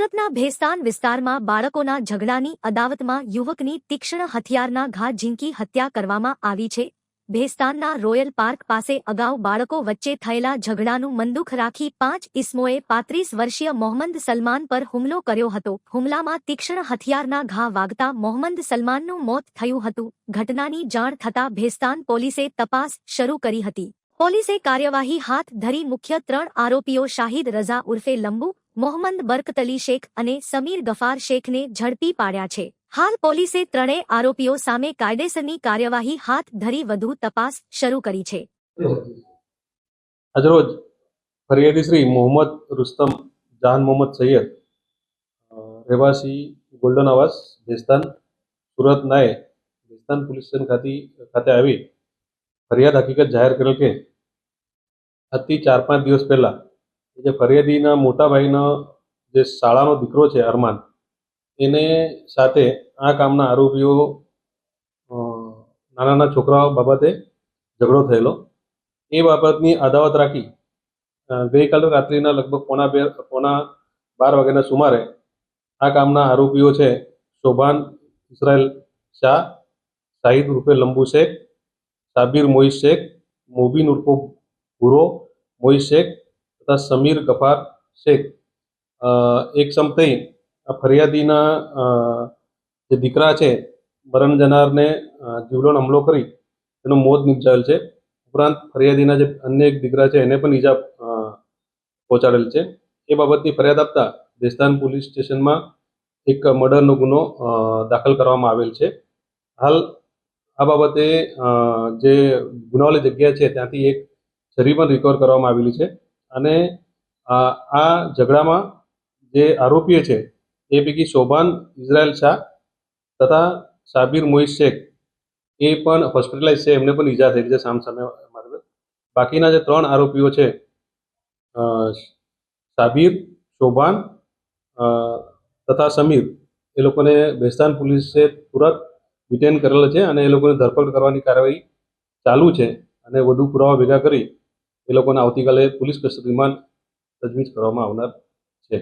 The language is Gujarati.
સુરતના ભેસ્તાન વિસ્તારમાં બાળકોના ઝઘડાની અદાવતમાં યુવકની તીક્ષ્ણ હથિયારના ઘા ઝીંકી હત્યા કરવામાં આવી છે। ભેસ્તાનના રોયલ પાર્ક પાસે અગાઉ બાળકો વચ્ચે થયેલા ઝઘડાનું મંદુખ રાખી 5 ઇસમોએ 35 વર્ષીય મોહમ્મદ સલમાન પર હુમલો કર્યો હતો। હુમલામાં તીક્ષ્ણ હથિયારના ઘા વાગતા મોહમ્મદ સલમાનનું મોત થયું હતું। ઘટનાની જાણ થતાં ભેસ્તાન પોલીસે તપાસ શરૂ કરી હતી। પોલીસે કાર્યવાહી હાથ ધરી મુખ્ય 3 આરોપીઓ શાહિદ રઝા ઉર્ફે લંબુ, મોહમ્મદ બરકતલી શેખ અને સમીર ગફાર શેખને ઝડપી પાડ્યા છે। હાલ પોલીસે ત્રણેય આરોપીઓ સામે કાયદેસરની કાર્યવાહી હાથ ધરી વધુ તપાસ શરૂ કરી છે। આજરોજ ફરિયાદી શ્રી મોહમ્મદ રુસ્તમ જાન મોહમ્મદ સૈયદ રહેવાસી ગોલ્ડન આવાસ ભેસ્તાન સુરત નાએ ભેસ્તાન પોલીસ સ્ટેશન ખાતે આવી ફરિયાદ હકીકત જાહેર કરેલ કે આજથી 4-5 દિવસ પહેલા જે ફરિયાદીના મોટા ભાઈનો જે શાળાનો દીકરો છે અરમાન, એને સાથે આ કામના આરોપીઓ નાના છોકરાઓ બાબતે ઝઘડો થયેલો। એ બાબતની અદાવત રાખી ગઈકાલે રાત્રિના લગભગ પોણા 12 વાગ્યાના સુમારે આ કામના આરોપીઓ છે શોભાન ઇસરાયલ શાહ, શાહિદ ઉર્ફે લંબુ શેખ, સાબિર મોઈસ શેખ, મોબીન ઉર્ફે ભૂરો મોઈસ શેખ તથા સમીર ગફાર શેખ એક સમ થઈ આ ફરિયાદીના જે દીકરા છે મરણ જનારને જીવલેણ હુમલો કરી તેનું મોત નિપજાવેલ છે। ઉપરાંત ફરિયાદીના જે અન્ય એક દીકરા છે એને પણ ઈજા પહોંચાડેલ છે। એ બાબતની ફરિયાદ આપતા ભેસ્તાન પોલીસ સ્ટેશનમાં એક મર્ડરનો ગુનો દાખલ કરવામાં આવેલ છે। હાલ આ બાબતે જે ગુનાવાળી જગ્યા છે ત્યાંથી એક છરી પણ રિકવર કરવામાં આવેલી છે અને આ ઝઘડામાં જે આરોપીઓ છે એ પૈકી શોભાન ઇઝરાયલ શાહ તથા સાબિર મોઈસ શેખ એ પણ હોસ્પિટલાઇઝ છે, એમને પણ ઈજા થયેલી છે સામસામે મારે। બાકીના જે 3 આરોપીઓ છે સાબિર, શોભાન તથા સમીર, એ લોકોને ભેસ્તાન પોલીસે તુરંત ડિટેન કરેલા છે અને એ લોકોને ધરપકડ કરવાની કાર્યવાહી ચાલુ છે અને વધુ પુરાવા ભેગા કરી એ લોકોને આવતીકાલે પોલીસ કસ્ટડીમાં તજવીજ કરવામાં આવનાર છે।